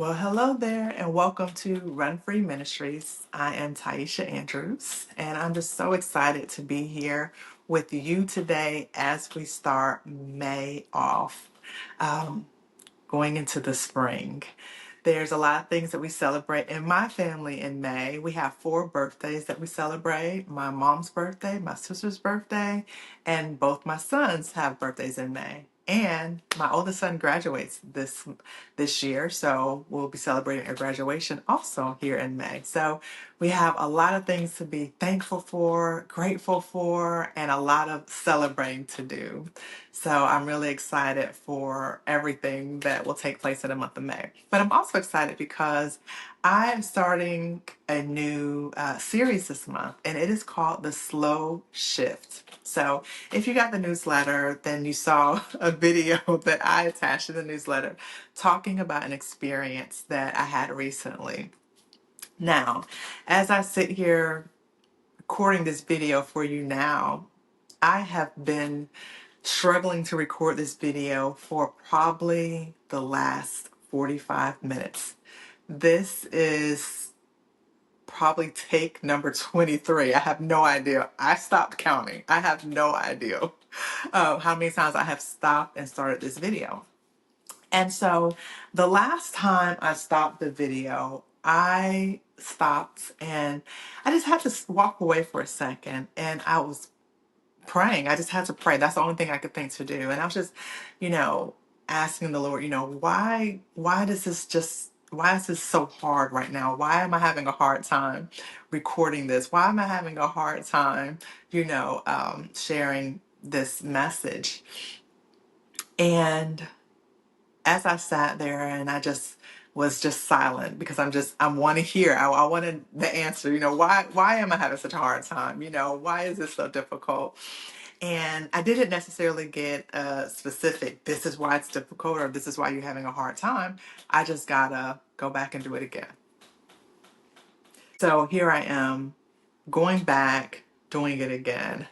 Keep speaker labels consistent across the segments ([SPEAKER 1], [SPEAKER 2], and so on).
[SPEAKER 1] Well, hello there, and welcome to Run Free Ministries. I am Taisha Andrews, and I'm just so excited to be here with you today as we start May off, going into the spring. There's a lot of things that we celebrate in my family in May. We have four birthdays that we celebrate: my mom's birthday, my sister's birthday, and both my sons have birthdays in May. And my oldest son graduates this year, so we'll be celebrating a graduation also here in May. So we have a lot of things to be thankful for, grateful for, and a lot of celebrating to do. So I'm really excited for everything that will take place in the month of May. But I'm also excited because I'm starting a new series this month, and it is called The Slow Shift. So if you got the newsletter, then you saw a video that I attached to the newsletter talking about an experience that I had recently. Now, as I sit here recording this video for you now, I have been struggling to record this video for probably the last 45 minutes. This is probably take number 23. I have no idea. I stopped counting. I have no idea how many times I have stopped and started this video. And so the last time I stopped the video, I stopped and I just had to walk away for a second, and I was praying. I just had to pray. That's the only thing I could think to do. And I was just, asking the Lord, why is this so hard right now? Why am I having a hard time recording this? Why am I having a hard time, sharing this message? And as I sat there and I just was just silent because I want to hear. I wanted the answer. Why am I having such a hard time? Why is this so difficult? And I didn't necessarily get a specific, this is why it's difficult or this is why you're having a hard time. I just gotta go back and do it again. So here I am going back, doing it again,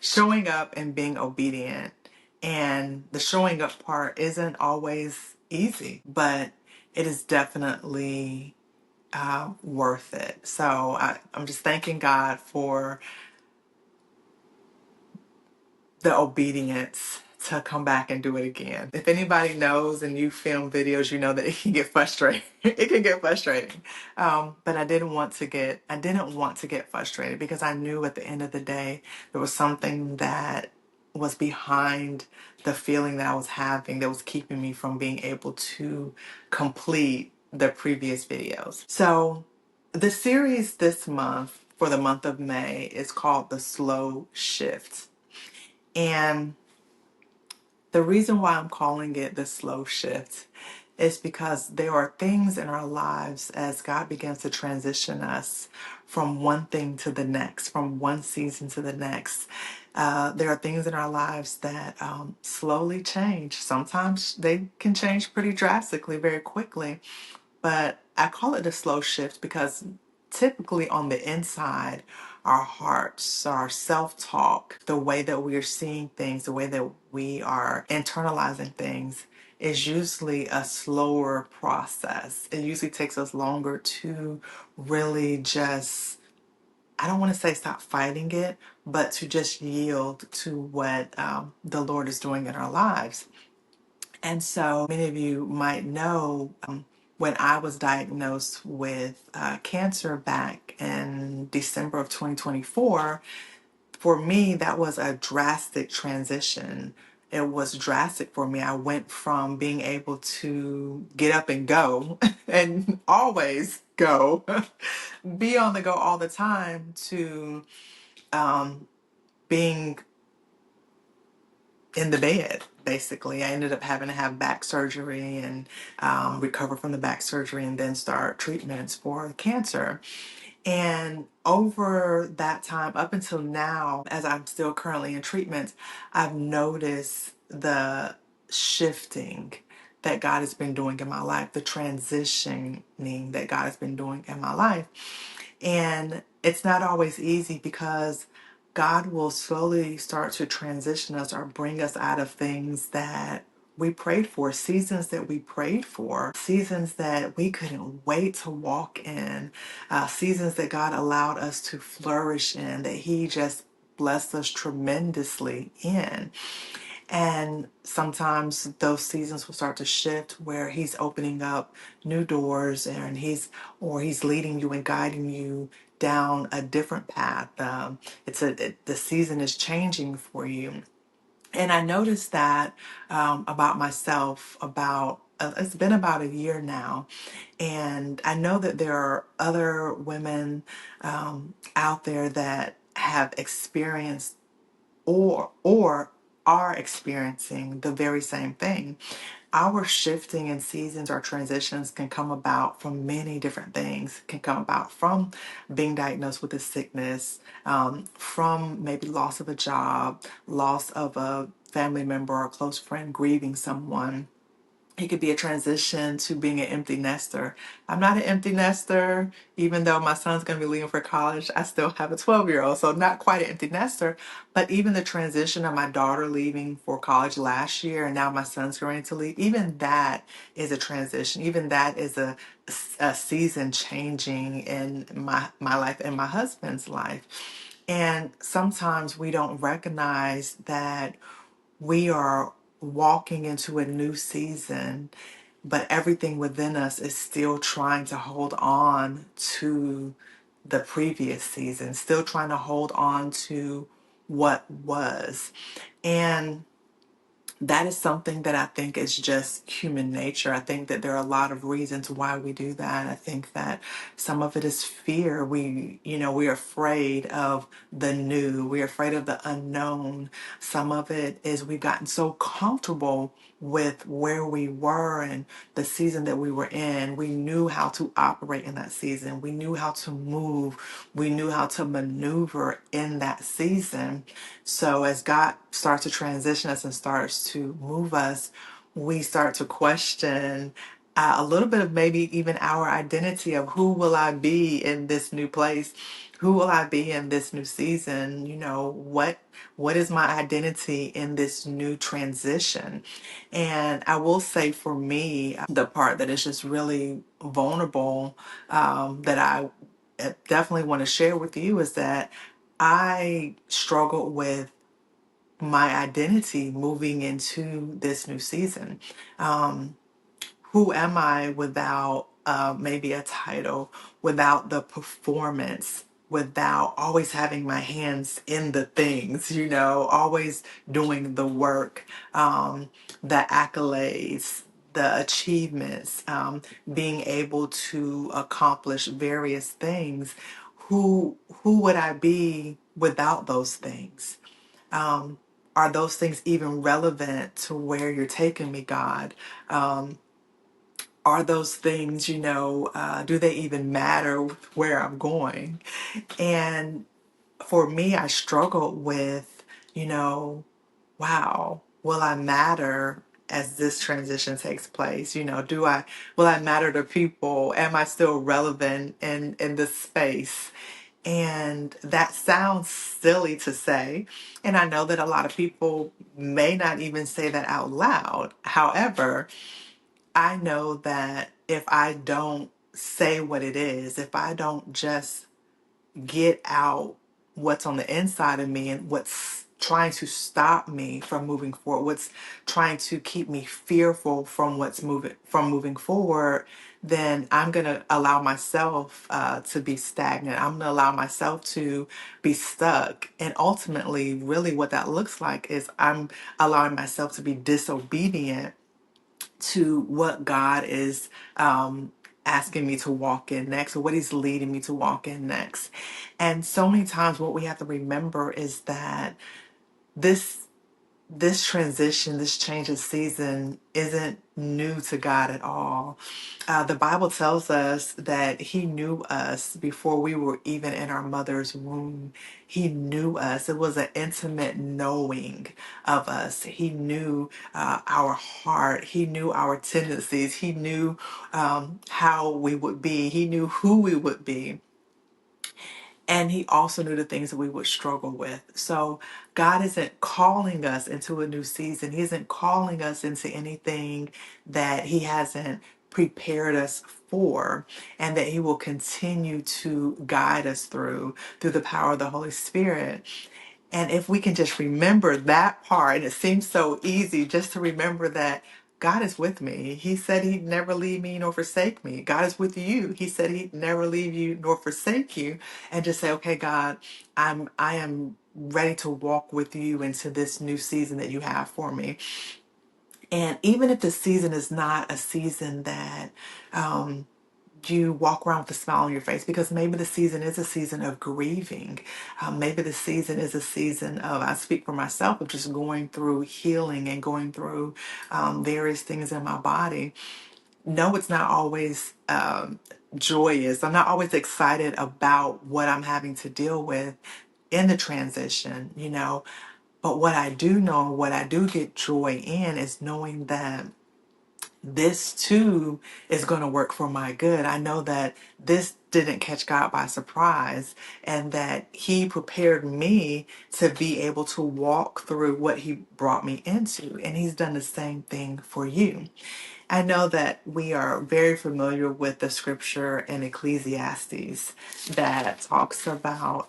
[SPEAKER 1] showing up and being obedient. And the showing up part isn't always easy, but it is definitely worth it. So I'm just thanking God for the obedience to come back and do it again. If anybody knows and you film videos, you know that it can get frustrating. It can get frustrating. But I didn't want to get frustrated because I knew at the end of the day there was something that was behind the feeling that I was having that was keeping me from being able to complete the previous videos. So the series this month, for the month of May, is called The Slow Shift. And the reason why I'm calling it the slow shift is because there are things in our lives as God begins to transition us from one thing to the next, from one season to the next. There are things in our lives that slowly change. Sometimes they can change pretty drastically, very quickly. But I call it a slow shift because typically on the inside, our hearts, our self talk, the way that we are seeing things, the way that we are internalizing things is usually a slower process. It usually takes us longer to really just, I don't want to say stop fighting it, but to just yield to what the Lord is doing in our lives. And so many of you might know when I was diagnosed with cancer back in December of 2024, for me, that was a drastic transition. It was drastic for me. I went from being able to get up and go and always go, be on the go all the time, to being in the bed, basically. I ended up having to have back surgery and recover from the back surgery and then start treatments for cancer. And over that time, up until now, as I'm still currently in treatment, I've noticed the shifting that God has been doing in my life, the transitioning that God has been doing in my life. And it's not always easy because God will slowly start to transition us or bring us out of things that we prayed for, seasons that we prayed for, seasons that we couldn't wait to walk in, seasons that God allowed us to flourish in, that He just blessed us tremendously in. And sometimes those seasons will start to shift where He's opening up new doors, and He's leading you and guiding you down a different path. The season is changing for you. And I noticed that about myself about it's been about a year now, and I know that there are other women out there that have experienced or are experiencing the very same thing. Our shifting in seasons or transitions can come about from many different things. It can come about from being diagnosed with a sickness, from maybe loss of a job, loss of a family member or a close friend, grieving someone. It could be a transition to being an empty nester. I'm not an empty nester, even though my son's going to be leaving for college. I still have a 12-year-old, so not quite an empty nester. But even the transition of my daughter leaving for college last year, and now my son's going to leave, even that is a transition. Even that is a season changing in my life and my husband's life. And sometimes we don't recognize that we are walking into a new season, but everything within us is still trying to hold on to the previous season, still trying to hold on to what was. And that is something that I think is just human nature. I think that there are a lot of reasons why we do that. I think that some of it is fear. We're afraid of the new. We're afraid of the unknown. Some of it is we've gotten so comfortable with where we were and the season that we were in. We knew how to operate in that season. We knew how to move. We knew how to maneuver in that season. So as God starts to transition us and starts to move us, we start to question a little bit of maybe even our identity of who will I be in this new place? Who will I be in this new season? What is my identity in this new transition? And I will say for me, the part that is just really vulnerable, that I definitely want to share with you is that I struggled with my identity moving into this new season. Who am I without maybe a title, without the performance, without always having my hands in the things, always doing the work, the accolades, the achievements, being able to accomplish various things. Who would I be without those things? Um, are those things even relevant to where you're taking me, God? Are those things, do they even matter where I'm going? And for me, I struggled with, wow, will I matter as this transition takes place? Will I matter to people? Am I still relevant in this space? And that sounds silly to say. And I know that a lot of people may not even say that out loud. However, I know that if I don't say what it is, if I don't just get out what's on the inside of me and what's trying to stop me from moving forward, what's trying to keep me fearful from moving forward, then I'm going to allow myself to be stagnant. I'm going to allow myself to be stuck. And ultimately, really what that looks like is I'm allowing myself to be disobedient to what God is asking me to walk in next, or what He's leading me to walk in next. And so many times, what we have to remember is that this this transition, this change of season isn't new to God at all. The Bible tells us that He knew us before we were even in our mother's womb. He knew us. It was an intimate knowing of us. He knew our heart. He knew our tendencies. He knew how we would be. He knew who we would be. And he also knew the things that we would struggle with. So God isn't calling us into a new season. He isn't calling us into anything that he hasn't prepared us for, and that he will continue to guide us through the power of the Holy Spirit. And if we can just remember that part, and it seems so easy just to remember that God is with me. He said he'd never leave me nor forsake me. God is with you. He said he'd never leave you nor forsake you. And just say, okay, God, I am ready to walk with you into this new season that you have for me. And even if the season is not a season that you walk around with a smile on your face, because maybe the season is a season of grieving. Maybe the season is a season of, I speak for myself, of just going through healing and going through various things in my body. No, it's not always joyous. I'm not always excited about what I'm having to deal with in the transition, you know. But what I do know, what I do get joy in, is knowing that this too is going to work for my good. I know that this didn't catch God by surprise, and that he prepared me to be able to walk through what he brought me into. And he's done the same thing for you. I know that we are very familiar with the scripture in Ecclesiastes that talks about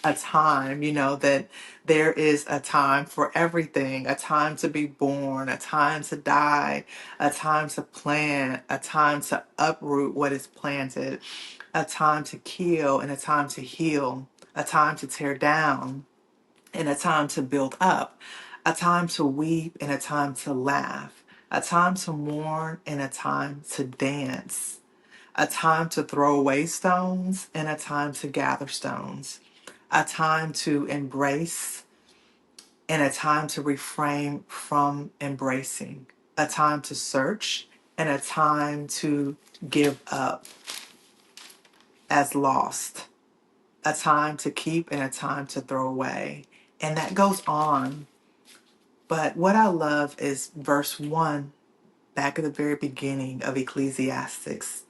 [SPEAKER 1] a time, you know, that there is a time for everything, a time to be born, a time to die, a time to plant, a time to uproot what is planted, a time to kill and a time to heal, a time to tear down and a time to build up, a time to weep and a time to laugh, a time to mourn and a time to dance, a time to throw away stones and a time to gather stones, a time to embrace and a time to refrain from embracing, a time to search and a time to give up as lost, a time to keep and a time to throw away. And that goes on. But what I love is verse 1, back at the very beginning of Ecclesiastes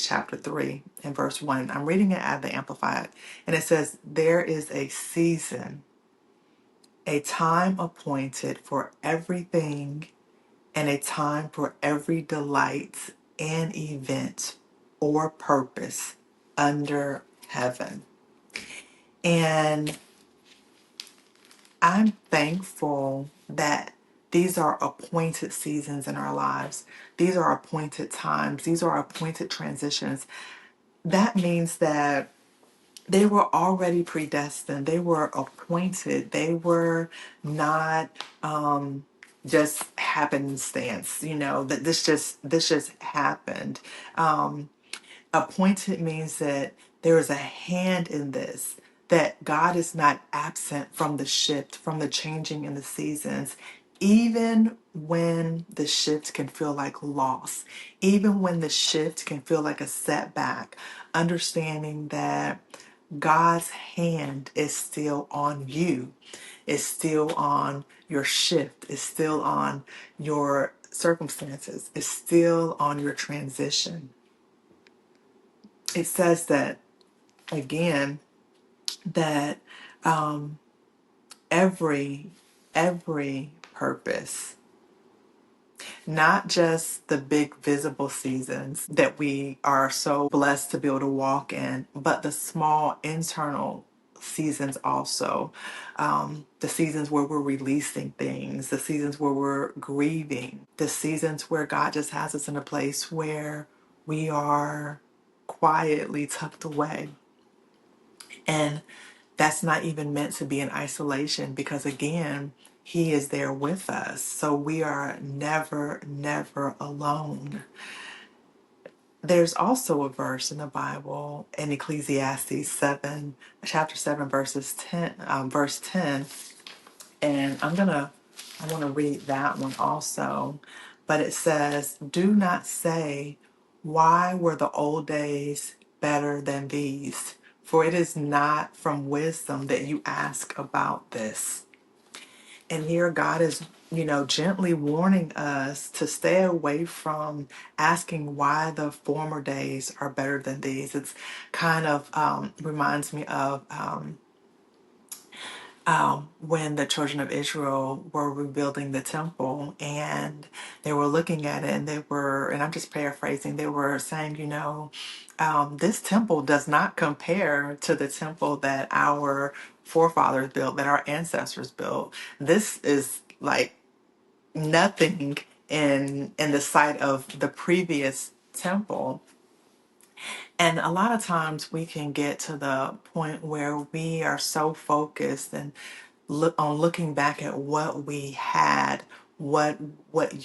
[SPEAKER 1] chapter 3 and verse 1. I'm reading it out of the Amplified. And it says, there is a season, a time appointed for everything, and a time for every delight and event or purpose under heaven. And I'm thankful that these are appointed seasons in our lives. These are appointed times. These are appointed transitions. That means that they were already predestined. They were appointed. They were not just happenstance. You know, that this just happened. Appointed means that there is a hand in this, that God is not absent from the shift, from the changing in the seasons, even when the shift can feel like loss, even when the shift can feel like a setback, understanding that God's hand is still on you, is still on your shift, is still on your circumstances, is still on your transition. It says that again, that um, every purpose, not just the big visible seasons that we are so blessed to be able to walk in, but the small internal seasons also, the seasons where we're releasing things, the seasons where we're grieving, the seasons where God just has us in a place where we are quietly tucked away. And that's not even meant to be in isolation, because again, he is there with us. So we are never, never alone. There's also a verse in the Bible in Ecclesiastes 7, chapter 7, verse 10. And I want to read that one also. But it says, do not say, why were the old days better than these? For it is not from wisdom that you ask about this. And here God is, gently warning us to stay away from asking why the former days are better than these. It's kind of reminds me of when the children of Israel were rebuilding the temple, and they were looking at it, and and I'm just paraphrasing, they were saying, this temple does not compare to the temple that our forefathers built, that our ancestors built. This is like nothing in the sight of the previous temple. And a lot of times we can get to the point where we are so focused and looking back at what we had, what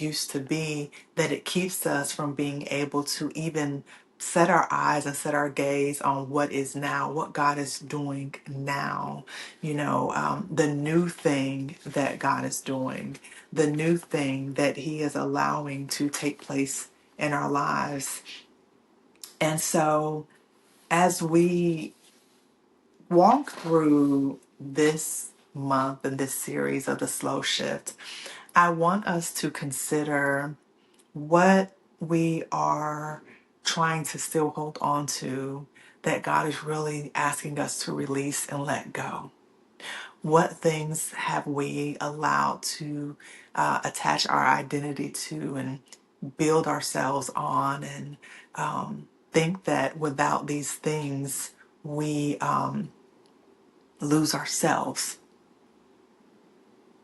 [SPEAKER 1] used to be, that it keeps us from being able to even set our eyes and set our gaze on what is now, what God is doing now. The new thing that God is doing, the new thing that He is allowing to take place in our lives. And so as we walk through this month and this series of the slow shift, I want us to consider what we are trying to still hold on to that God is really asking us to release and let go. What things have we allowed to attach our identity to and build ourselves on, and think that without these things we lose ourselves?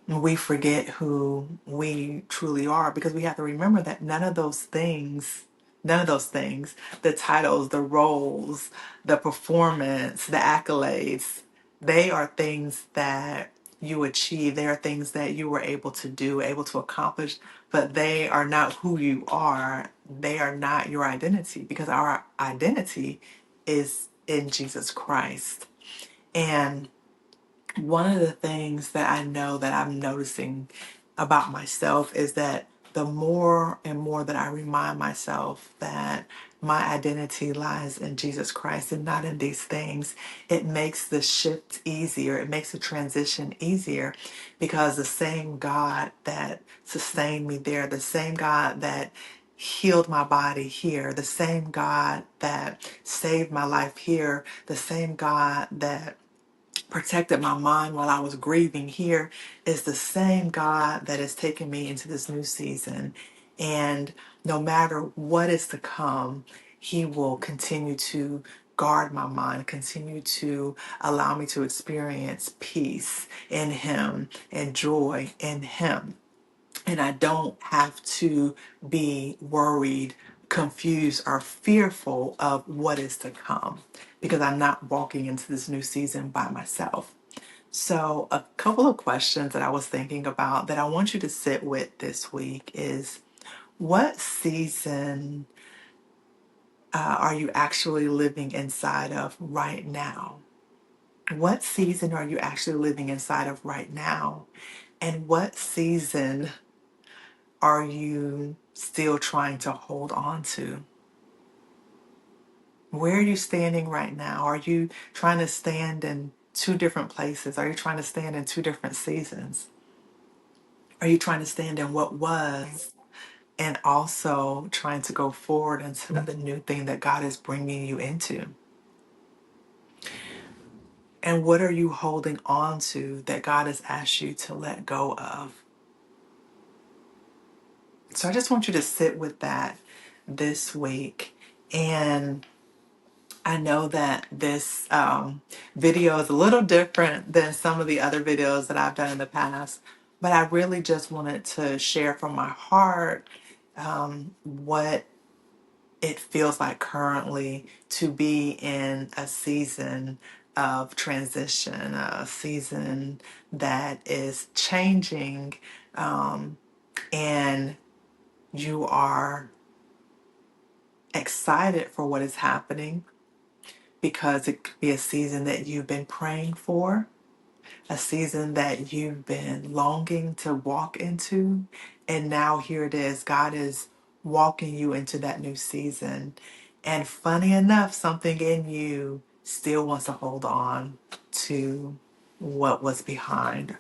[SPEAKER 1] We forget who we truly are, because we have to remember that none of those things, the titles, the roles, the performance, the accolades, they are things that you achieve. They are things that you were able to do, able to accomplish, but they are not who you are. They are not your identity, because our identity is in Jesus Christ. And one of the things that I know that I'm noticing about myself is that the more and more that I remind myself that my identity lies in Jesus Christ and not in these things, it makes the shift easier. It makes the transition easier, because the same God that sustained me there, the same God that healed my body here, the same God that saved my life here, the same God that protected my mind while I was grieving here, is the same God that has taken me into this new season. And no matter what is to come, He will continue to guard my mind, continue to allow me to experience peace in Him and joy in Him. And I don't have to be worried, confused, or fearful of what is to come, because I'm not walking into this new season by myself. So, a couple of questions that I was thinking about that I want you to sit with this week is, what season are you actually living inside of right now? What season are you actually living inside of right now? And what season are you still trying to hold on to? Where are you standing right now? Are you trying to stand in two different places? Are you trying to stand in two different seasons? Are you trying to stand in what was and also trying to go forward into the new thing that God is bringing you into? And what are you holding on to that God has asked you to let go of? So I just want you to sit with that this week. And I know that this video is a little different than some of the other videos that I've done in the past, but I really just wanted to share from my heart what it feels like currently to be in a season of transition, a season that is changing, and you are excited for what is happening, because it could be a season that you've been praying for, a season that you've been longing to walk into. And now here it is. God is walking you into that new season. And funny enough, something in you still wants to hold on to what was behind.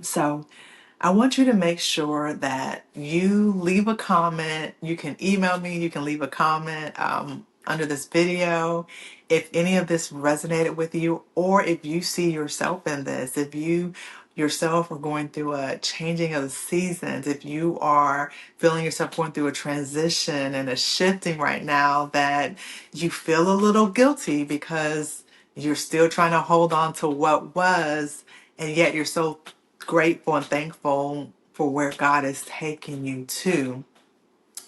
[SPEAKER 1] So I want you to make sure that you leave a comment. You can email me, you can leave a comment under this video if any of this resonated with you, or if you see yourself in this, if you yourself are going through a changing of the seasons, if you are feeling yourself going through a transition and a shifting right now, that you feel a little guilty because you're still trying to hold on to what was, and yet you're so grateful and thankful for where God is taking you to.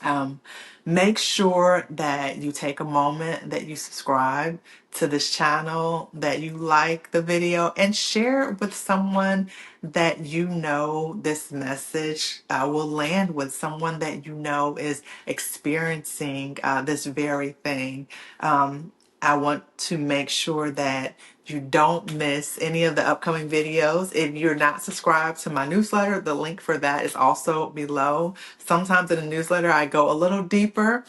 [SPEAKER 1] Um, Make sure that you take a moment, that you subscribe to this channel, that you like the video, and share it with someone that you know this message will land with, someone that you know is experiencing this very thing. I want to make sure that you don't miss any of the upcoming videos. If you're not subscribed to my newsletter, the link for that is also below. Sometimes in the newsletter, I go a little deeper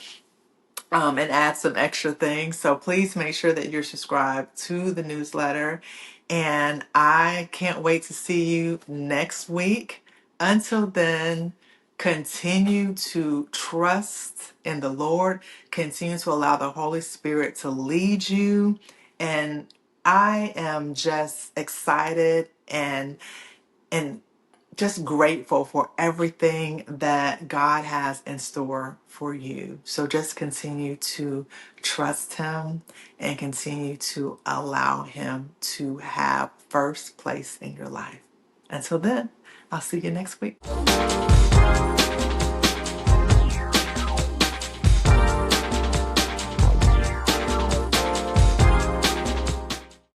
[SPEAKER 1] and add some extra things. So please make sure that you're subscribed to the newsletter. And I can't wait to see you next week. Until then, continue to trust in the Lord, continue to allow the Holy Spirit to lead you. And I am just excited and just grateful for everything that God has in store for you. So just continue to trust Him and continue to allow Him to have first place in your life. Until then, I'll see you next week.